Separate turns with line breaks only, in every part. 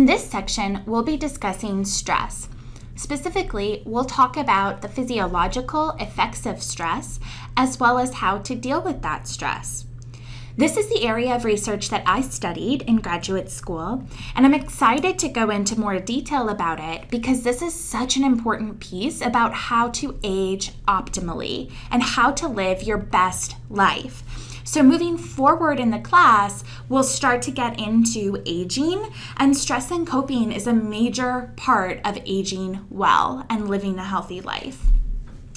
In this section, we'll be discussing stress. Specifically, we'll talk about the physiological effects of stress, as well as how to deal with that stress. This is the area of research that I studied in graduate school, and I'm excited to go into more detail about it because this is such an important piece about how to age optimally and how to live your best life. So moving forward in the class, we'll start to get into aging, and stress and coping is a major part of aging well and living a healthy life.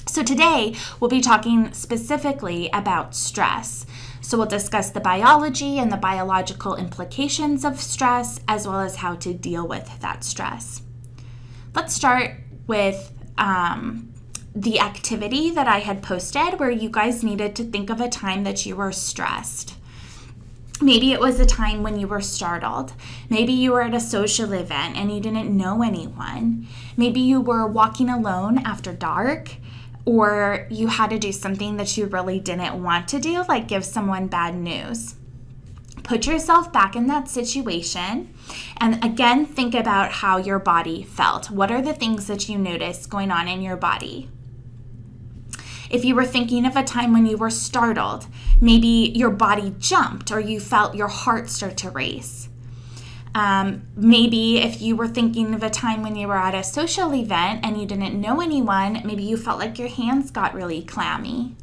So today, we'll be talking specifically about stress. So we'll discuss the biology and the biological implications of stress, as well as how to deal with that stress. Let's start with the activity that I had posted where you guys needed to think of a time that you were stressed. Maybe it was a time when you were startled. Maybe you were at a social event and you didn't know anyone. Maybe you were walking alone after dark, or you had to do something that you really didn't want to do, like give someone bad news. Put yourself back in that situation and again, think about how your body felt. What are the things that you noticed going on in your body? If you were thinking of a time when you were startled, maybe your body jumped or you felt your heart start to race. Maybe if you were thinking of a time when you were at a social event and you didn't know anyone, maybe you felt like your hands got really clammy.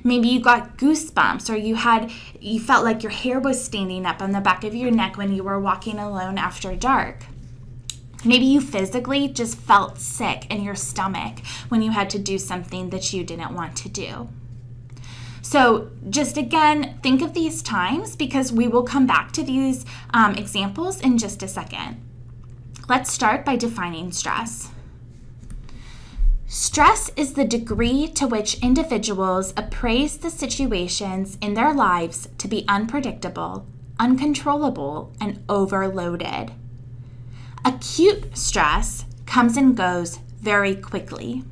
Maybe you got goosebumps, or you felt like your hair was standing up on the back of your neck when you were walking alone after dark. Maybe you physically just felt sick in your stomach when you had to do something that you didn't want to do. So just again, think of these times because we will come back to these examples in just a second. Let's start by defining stress. Stress is the degree to which individuals appraise the situations in their lives to be unpredictable, uncontrollable, and overloaded. Acute stress comes and goes very quickly.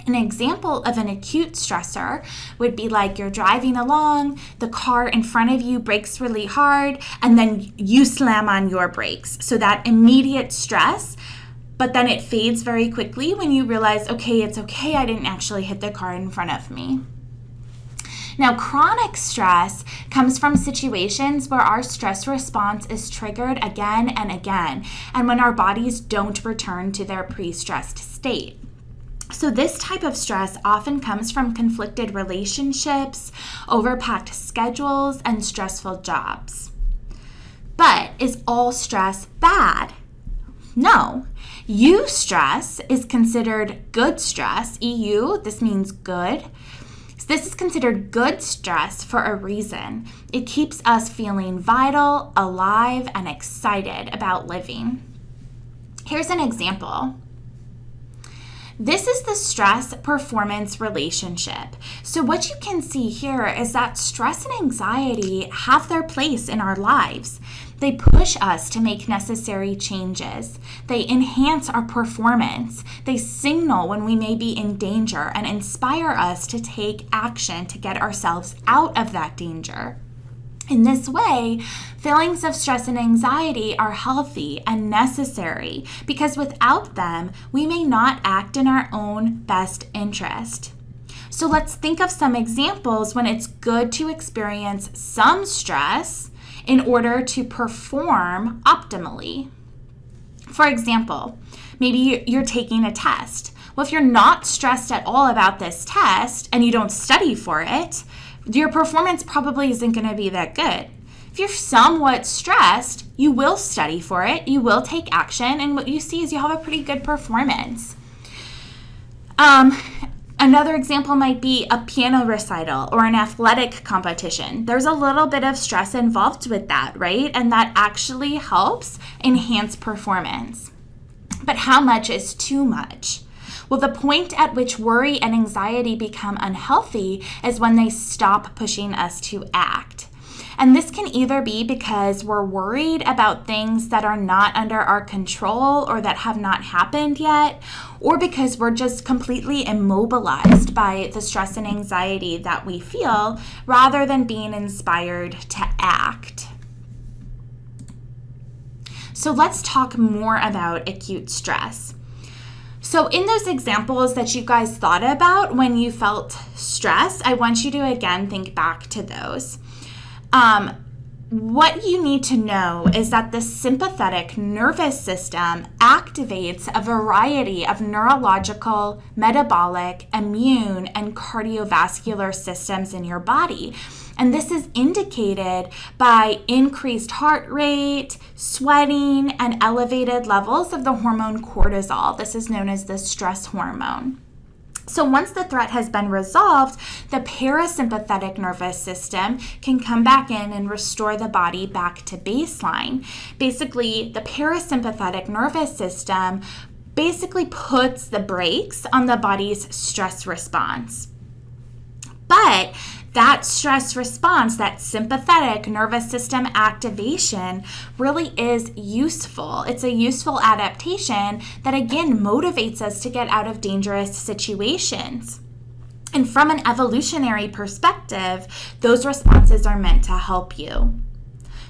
An example of an acute stressor would be like you're driving along, the car in front of you brakes really hard, and then you slam on your brakes. So that immediate stress, but then it fades very quickly when you realize, okay, it's okay, I didn't actually hit the car in front of me. Now, chronic stress comes from situations where our stress response is triggered again and again, and when our bodies don't return to their pre-stressed state. So this type of stress often comes from conflicted relationships, overpacked schedules, and stressful jobs. But is all stress bad? No. Eustress is considered good stress. EU, this means good. So this is considered good stress for a reason. It keeps us feeling vital, alive, and excited about living. Here's an example. This is the stress-performance relationship. So what you can see here is that stress and anxiety have their place in our lives. They push us to make necessary changes. They enhance our performance. They signal when we may be in danger and inspire us to take action to get ourselves out of that danger. In this way, feelings of stress and anxiety are healthy and necessary because without them, we may not act in our own best interest. So let's think of some examples when it's good to experience some stress in order to perform optimally. For example, maybe you're taking a test. Well, if you're not stressed at all about this test and you don't study for it, your performance probably isn't going to be that good. If you're somewhat stressed, you will study for it, you will take action, and what you see is you have a pretty good performance. Another example might be a piano recital or an athletic competition. There's a little bit of stress involved with that, right? And that actually helps enhance performance. But how much is too much? Well, the point at which worry and anxiety become unhealthy is when they stop pushing us to act. And this can either be because we're worried about things that are not under our control or that have not happened yet, or because we're just completely immobilized by the stress and anxiety that we feel rather than being inspired to act. So let's talk more about acute stress. So in those examples that you guys thought about when you felt stress, I want you to again think back to those. What you need to know is that the sympathetic nervous system activates a variety of neurological, metabolic, immune, and cardiovascular systems in your body. And this is indicated by increased heart rate, sweating, and elevated levels of the hormone cortisol. This is known as the stress hormone. So once the threat has been resolved, the parasympathetic nervous system can come back in and restore the body back to baseline. Basically, the parasympathetic nervous system basically puts the brakes on the body's stress response. But that stress response, that sympathetic nervous system activation, really is useful. It's a useful adaptation that, again, motivates us to get out of dangerous situations. And from an evolutionary perspective, those responses are meant to help you.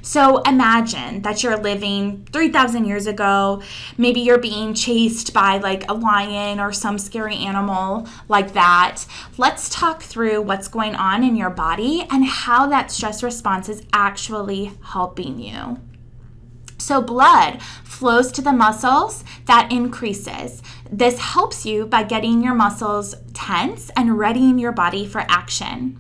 So imagine that you're living 3,000 years ago. Maybe you're being chased by like a lion or some scary animal like that. Let's talk through what's going on in your body and how that stress response is actually helping you. So blood flows to the muscles, that increases. This helps you by getting your muscles tense and readying your body for action.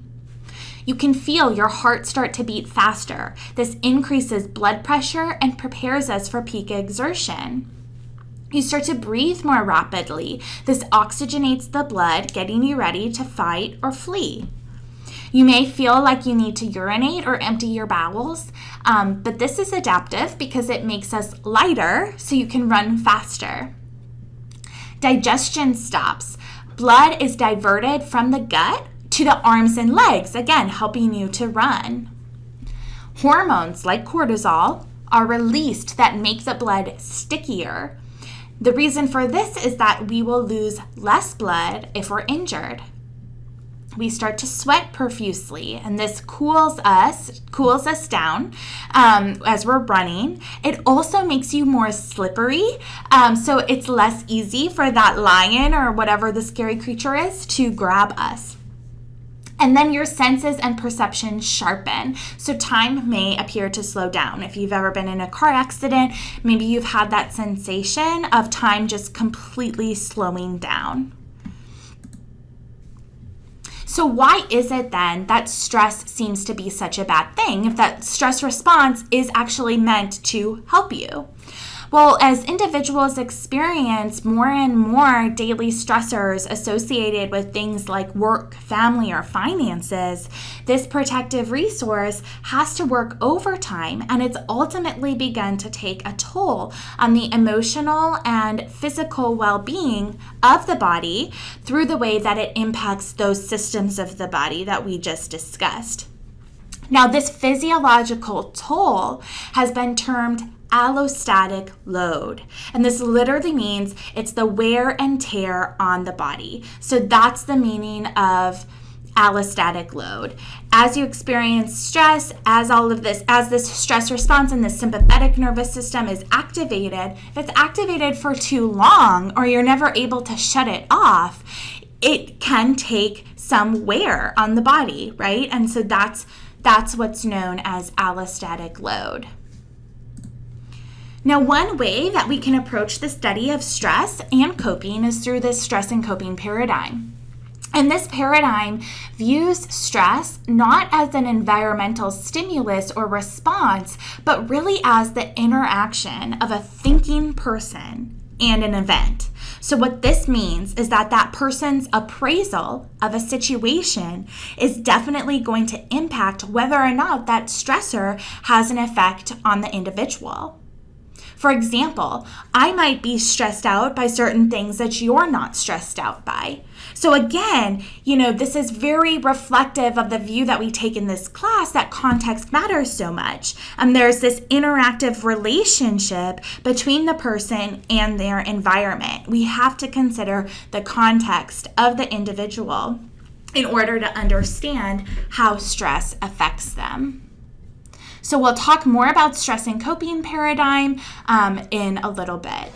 You can feel your heart start to beat faster. This increases blood pressure and prepares us for peak exertion. You start to breathe more rapidly. This oxygenates the blood, getting you ready to fight or flee. You may feel like you need to urinate or empty your bowels, but this is adaptive because it makes us lighter so you can run faster. Digestion stops. Blood is diverted from the gut to the arms and legs, again, helping you to run. Hormones like cortisol are released that make the blood stickier. The reason for this is that we will lose less blood if we're injured. We start to sweat profusely, and this cools us down as we're running. It also makes you more slippery, so it's less easy for that lion or whatever the scary creature is to grab us. And then your senses and perceptions sharpen, so time may appear to slow down. If you've ever been in a car accident, maybe you've had that sensation of time just completely slowing down. So why is it then that stress seems to be such a bad thing if that stress response is actually meant to help you? Well, as individuals experience more and more daily stressors associated with things like work, family, or finances, this protective resource has to work overtime, and it's ultimately begun to take a toll on the emotional and physical well-being of the body through the way that it impacts those systems of the body that we just discussed. Now, this physiological toll has been termed allostatic load. And this literally means it's the wear and tear on the body. So that's the meaning of allostatic load. As you experience stress, as this stress response in the sympathetic nervous system is activated, if it's activated for too long or you're never able to shut it off, it can take some wear on the body, right? And so that's what's known as allostatic load. Now, one way that we can approach the study of stress and coping is through this stress and coping paradigm. And this paradigm views stress not as an environmental stimulus or response, but really as the interaction of a thinking person and an event. So what this means is that person's appraisal of a situation is definitely going to impact whether or not that stressor has an effect on the individual. For example, I might be stressed out by certain things that you're not stressed out by. So again, this is very reflective of the view that we take in this class that context matters so much. There's this interactive relationship between the person and their environment. We have to consider the context of the individual in order to understand how stress affects them. So we'll talk more about stress and coping paradigm in a little bit.